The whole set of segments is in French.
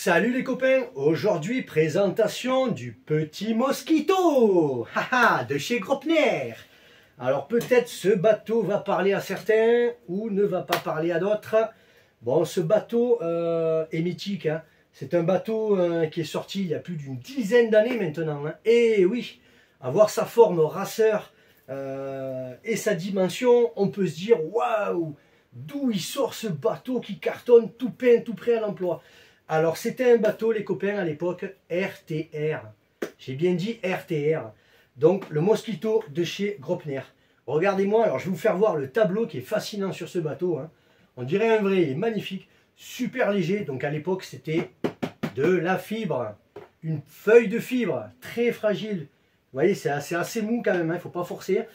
Salut les copains, aujourd'hui présentation du petit Mosquito de chez Gropner. Alors peut-être ce bateau va parler à certains ou ne va pas parler à d'autres. Bon, ce bateau est mythique, hein. C'est un bateau qui est sorti il y a plus d'une dizaine d'années maintenant, hein. Et oui, avoir sa forme racer et sa dimension, on peut se dire waouh, d'où il sort ce bateau qui cartonne tout peint, tout prêt à l'emploi. Alors c'était un bateau les copains à l'époque RTR, j'ai bien dit RTR, donc le Mosquito de chez Gropner. Regardez-moi, alors je vais vous faire voir le tableau qui est fascinant sur ce bateau, hein. On dirait un vrai, il est magnifique, super léger, donc à l'époque c'était de la fibre, une feuille de fibre, très fragile. Vous voyez, c'est assez mou quand même, il ne faut pas forcer.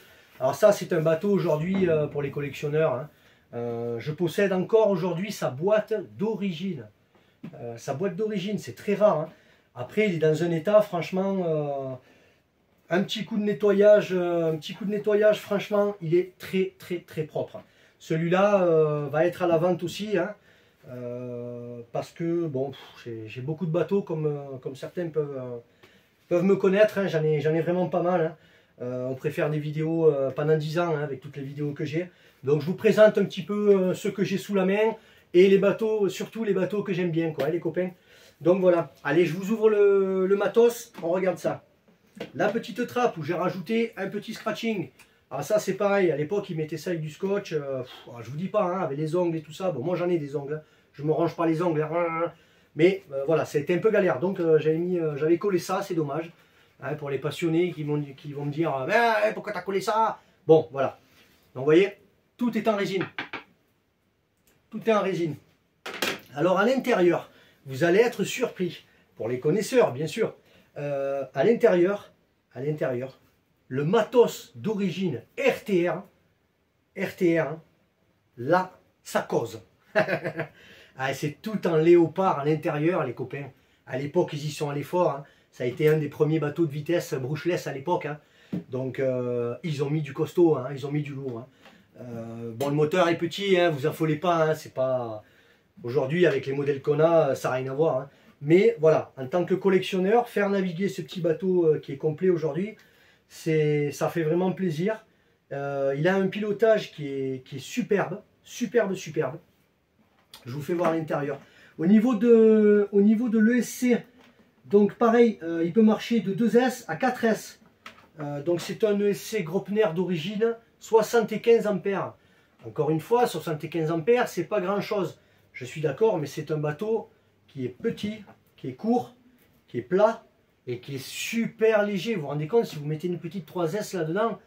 Alors ça c'est un bateau aujourd'hui pour les collectionneurs, hein. Je possède encore aujourd'hui sa boîte d'origine. Sa boîte d'origine, c'est très rare, hein. Après, il est dans un état, franchement, un petit coup de nettoyage, franchement, il est très propre. Celui-là va être à la vente aussi, hein, parce que bon, j'ai beaucoup de bateaux comme certains peuvent me connaître, hein. J'en ai vraiment pas mal, hein. On préfère des vidéos pendant 10 ans, hein, avec toutes les vidéos que j'ai. Donc je vous présente un petit peu ceux que j'ai sous la main. Et les bateaux, surtout les bateaux que j'aime bien, quoi, hein, les copains. Donc voilà, allez, je vous ouvre le matos, on regarde ça. La petite trappe où j'ai rajouté un petit scratching. Alors ça c'est pareil, à l'époque ils mettaient ça avec du scotch. Je vous dis pas, hein, avec les ongles et tout ça. Bon, moi j'en ai des ongles, hein. Je me range pas les ongles, hein. Mais voilà, ça a été un peu galère. Donc j'avais collé ça, c'est dommage, hein, pour les passionnés qui vont me dire pourquoi t'as collé ça? Bon, voilà. Donc vous voyez, tout est en résine. Tout est en résine. Alors à l'intérieur, vous allez être surpris. Pour les connaisseurs, bien sûr. À l'intérieur, le matos d'origine RTR, hein, là, ça cause. Ah, c'est tout en léopard à l'intérieur, les copains. À l'époque, ils y sont allés fort, hein. Ça a été un des premiers bateaux de vitesse brushless à l'époque, hein. Donc, ils ont mis du costaud, hein, ils ont mis du lourd, hein. Bon, le moteur est petit, hein, vous affolez pas, hein, c'est pas... Aujourd'hui, avec les modèles qu'on a, ça n'a rien à voir, hein. Mais voilà, en tant que collectionneur, faire naviguer ce petit bateau qui est complet aujourd'hui, ça fait vraiment plaisir. Il a un pilotage qui est superbe. Je vous fais voir l'intérieur. Au niveau de l'ESC, donc pareil, il peut marcher de 2S à 4S. Donc c'est un ESC Gropner d'origine, 75 ampères. Encore une fois, 75 ampères, c'est pas grand chose. Je suis d'accord, mais c'est un bateau qui est petit, qui est court, qui est plat et qui est super léger. Vous vous rendez compte, si vous mettez une petite 3S là-dedans,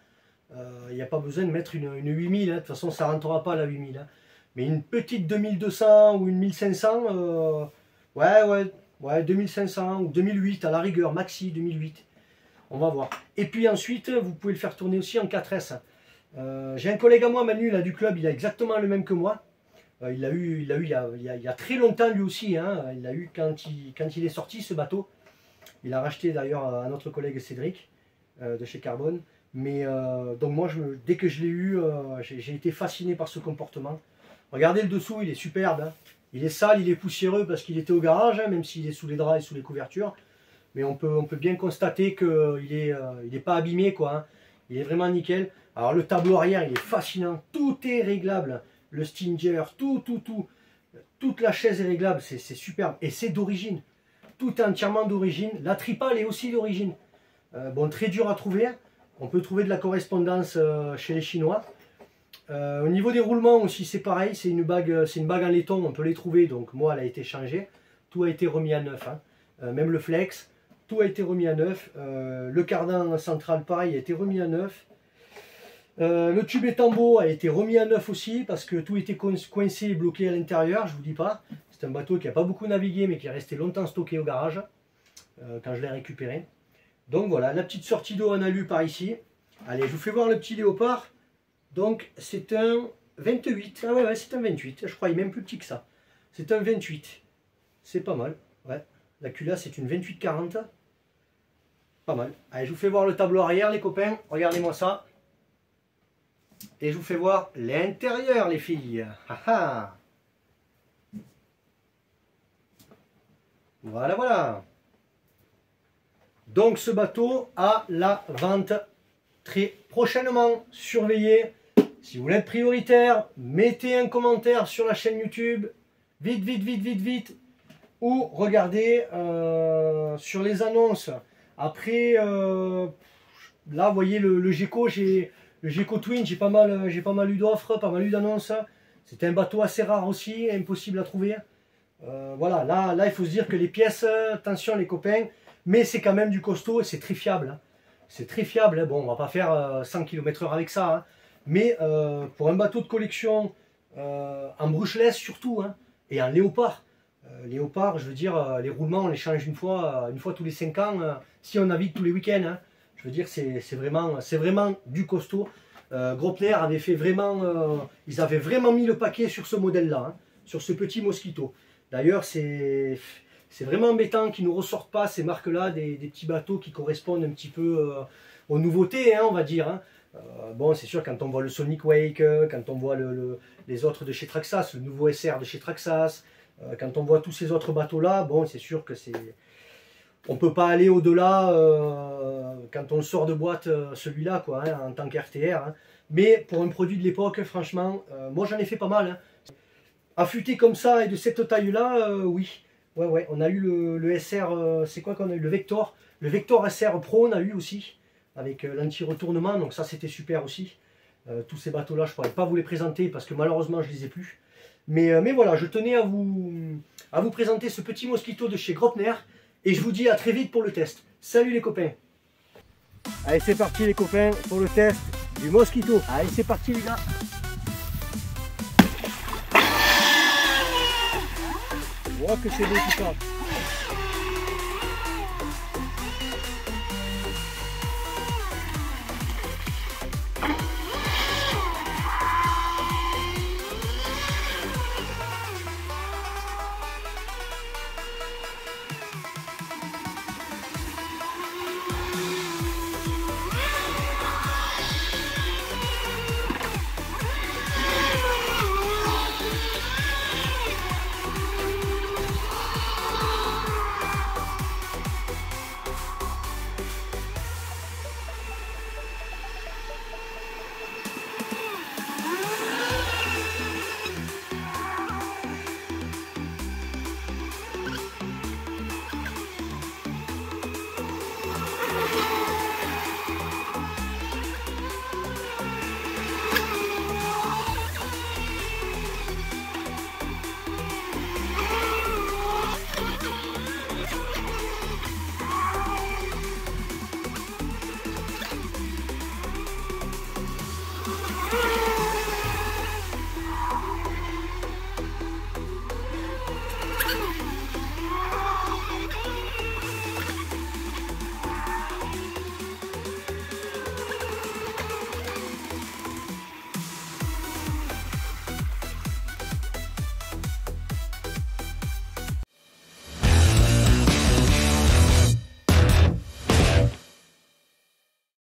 il n'y a pas besoin de mettre une 8000, hein. De toute façon, ça ne rentrera pas la 8000, hein. Mais une petite 2200 ou une 1500, ouais, 2500 ou 2008 à la rigueur, maxi 2008. On va voir. Et puis ensuite, vous pouvez le faire tourner aussi en 4S. J'ai un collègue à moi, Manu, là, du club, il a exactement le même que moi. Il l'a eu il y a très longtemps lui aussi, hein. Il l'a eu quand il est sorti ce bateau. Il a racheté d'ailleurs à notre collègue Cédric de chez Carbone. Mais donc moi, dès que je l'ai eu, j'ai été fasciné par ce comportement. Regardez le dessous, il est superbe, hein. Il est sale, il est poussiéreux parce qu'il était au garage, hein, même s'il est sous les draps et sous les couvertures. Mais on peut bien constater qu'il est pas abîmé, quoi, hein. Il est vraiment nickel. Alors le tableau arrière, il est fascinant. Tout est réglable. Le stinger, toute la chaise est réglable. C'est superbe. Et c'est d'origine. Tout est entièrement d'origine. La tripale est aussi d'origine. Bon, très dur à trouver. On peut trouver de la correspondance chez les Chinois. Au niveau des roulements aussi, c'est pareil. C'est une bague en laiton. On peut les trouver. Donc moi, elle a été changée. Tout a été remis à neuf, hein. Même le flex. Tout a été remis à neuf. Le cardan central, pareil, a été remis à neuf. Le tube étambeau a été remis à neuf aussi parce que tout était coincé et bloqué à l'intérieur, je vous dis pas. C'est un bateau qui n'a pas beaucoup navigué mais qui est resté longtemps stocké au garage quand je l'ai récupéré. Donc voilà, la petite sortie d'eau en alu par ici. Allez, je vous fais voir le petit léopard. Donc c'est un 28. Ah ouais, c'est un 28. Je crois qu'il est même plus petit que ça. C'est un 28. C'est pas mal. Ouais. La culasse c'est une 28-40. Pas mal. Allez, je vous fais voir le tableau arrière les copains. Regardez-moi ça. Et je vous fais voir l'intérieur, les filles. Voilà, voilà. Donc ce bateau a la vente très prochainement. Surveillez. Si vous voulez être prioritaire, mettez un commentaire sur la chaîne YouTube. Vite, vite, vite, vite, vite. Ou regardez sur les annonces. Après, là, vous voyez le Gecko, le Gecko Twin, j'ai pas mal eu d'offres, pas mal eu d'annonces. C'était un bateau assez rare aussi, impossible à trouver. Voilà, là, il faut se dire que les pièces, attention les copains, mais c'est quand même du costaud et c'est très fiable. Hein. C'est très fiable. Hein. Bon, on va pas faire 100 km/h avec ça, hein. Mais pour un bateau de collection, en brushless surtout, hein, et en léopard. Léopard, je veux dire, les roulements, on les change une fois tous les 5 ans, si on navigue tous les week-ends. Hein. Je veux dire, c'est vraiment du costaud. Gropner avait fait vraiment, ils avaient vraiment mis le paquet sur ce modèle-là, hein, sur ce petit Mosquito. D'ailleurs, c'est vraiment embêtant qu'ils ne nous ressortent pas ces marques-là, des petits bateaux qui correspondent un petit peu aux nouveautés, hein, on va dire. Hein. Bon, c'est sûr, quand on voit le Sonic Wake, quand on voit les autres de chez Traxxas, le nouveau SR de chez Traxxas, quand on voit tous ces autres bateaux-là, bon, c'est sûr que c'est... On ne peut pas aller au-delà quand on sort de boîte celui-là, quoi, hein, en tant qu'RTR. Hein. Mais pour un produit de l'époque, franchement, moi j'en ai fait pas mal. Hein. Affûté comme ça et de cette taille-là, oui. Ouais, on a eu le SR, c'est quoi qu'on a eu? Le Vector. Le Vector SR Pro, on a eu aussi, avec l'anti-retournement, donc ça c'était super aussi. Tous ces bateaux-là, je ne pourrais pas vous les présenter parce que malheureusement je ne les ai plus. Mais voilà, je tenais à vous présenter ce petit Mosquito de chez Gropner. Et je vous dis à très vite pour le test. Salut les copains. Allez, c'est parti les copains pour le test du Mosquito. Allez, c'est parti les gars. On voit que c'est beau tout ça.